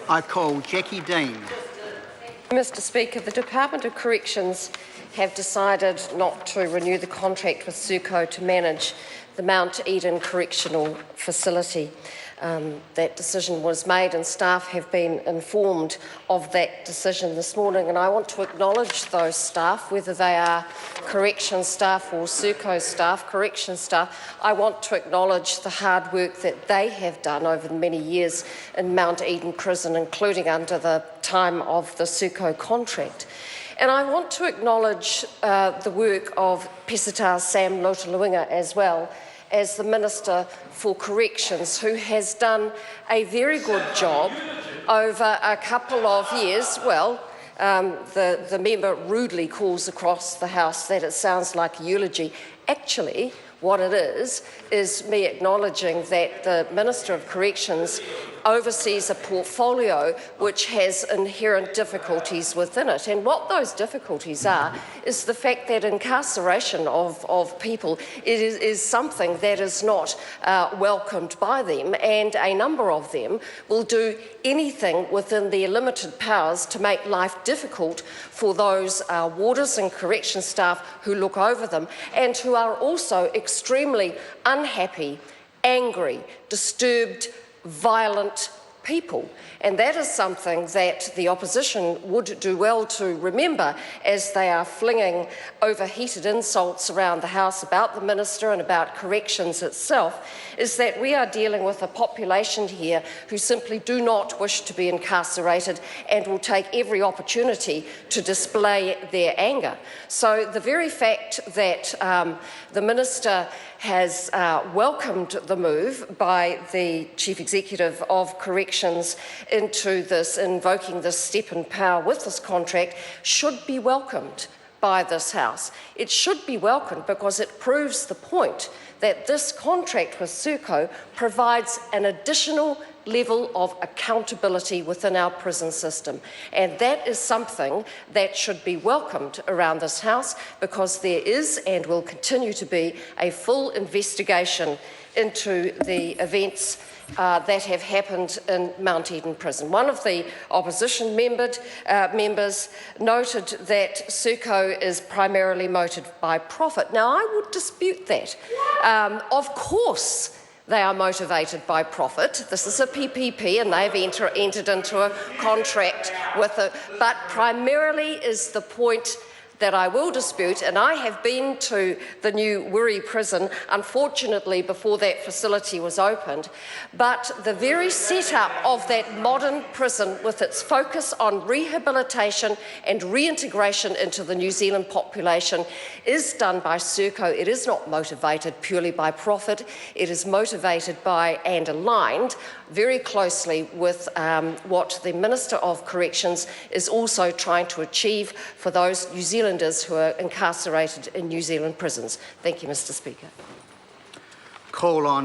I call Jackie Dean. Mr. Speaker, the Department of Corrections have decided not to renew the contract with Serco to manage the Mount Eden Correctional Facility. That decision was made and staff have been informed of that decision this morning, and I want to acknowledge those staff, whether they are corrections staff or Serco staff, corrections staff. I want to acknowledge the hard work that they have done over the many years in Mount Eden Prison, including under the time of the Serco contract. And I want to acknowledge the work of Pesata Sam Lotaluinga as well as the Minister for Corrections, who has done a very good job over a couple of years. Well, the member rudely calls across the House that it sounds like a eulogy. Actually, what it is me acknowledging that the Minister of Corrections oversees a portfolio which has inherent difficulties within it. And what those difficulties are is the fact that incarceration of people is something that is not welcomed by them, and a number of them will do anything within their limited powers to make life difficult for those warders and correction staff who look over them, and who are also extremely unhappy, angry, disturbed, violent people. And that is something that the opposition would do well to remember as they are flinging overheated insults around the House about the Minister and about corrections itself, is that we are dealing with a population here who simply do not wish to be incarcerated and will take every opportunity to display their anger. So the very fact that the Minister has welcomed the move by the Chief Executive of Corrections into this, invoking this step in power with this contract, should be welcomed by this House. It should be welcomed because it proves the point that this contract with Serco provides an additional level of accountability within our prison system. And that is something that should be welcomed around this House, because there is and will continue to be a full investigation into the events that have happened in Mount Eden Prison. One of the opposition members noted that Serco is primarily motivated by profit. Now, I would dispute that. Of course, they are motivated by profit. This is a PPP and they've entered into a contract with it. But primarily is the point that I will dispute, and I have been to the new Wiri prison, unfortunately before that facility was opened, but the very setup of that modern prison with its focus on rehabilitation and reintegration into the New Zealand population is done by Serco. It is not motivated purely by profit. It is motivated by and aligned very closely with what the Minister of Corrections is also trying to achieve for those New Zealanders who are incarcerated in New Zealand prisons. Thank you, Mr. Speaker. Call on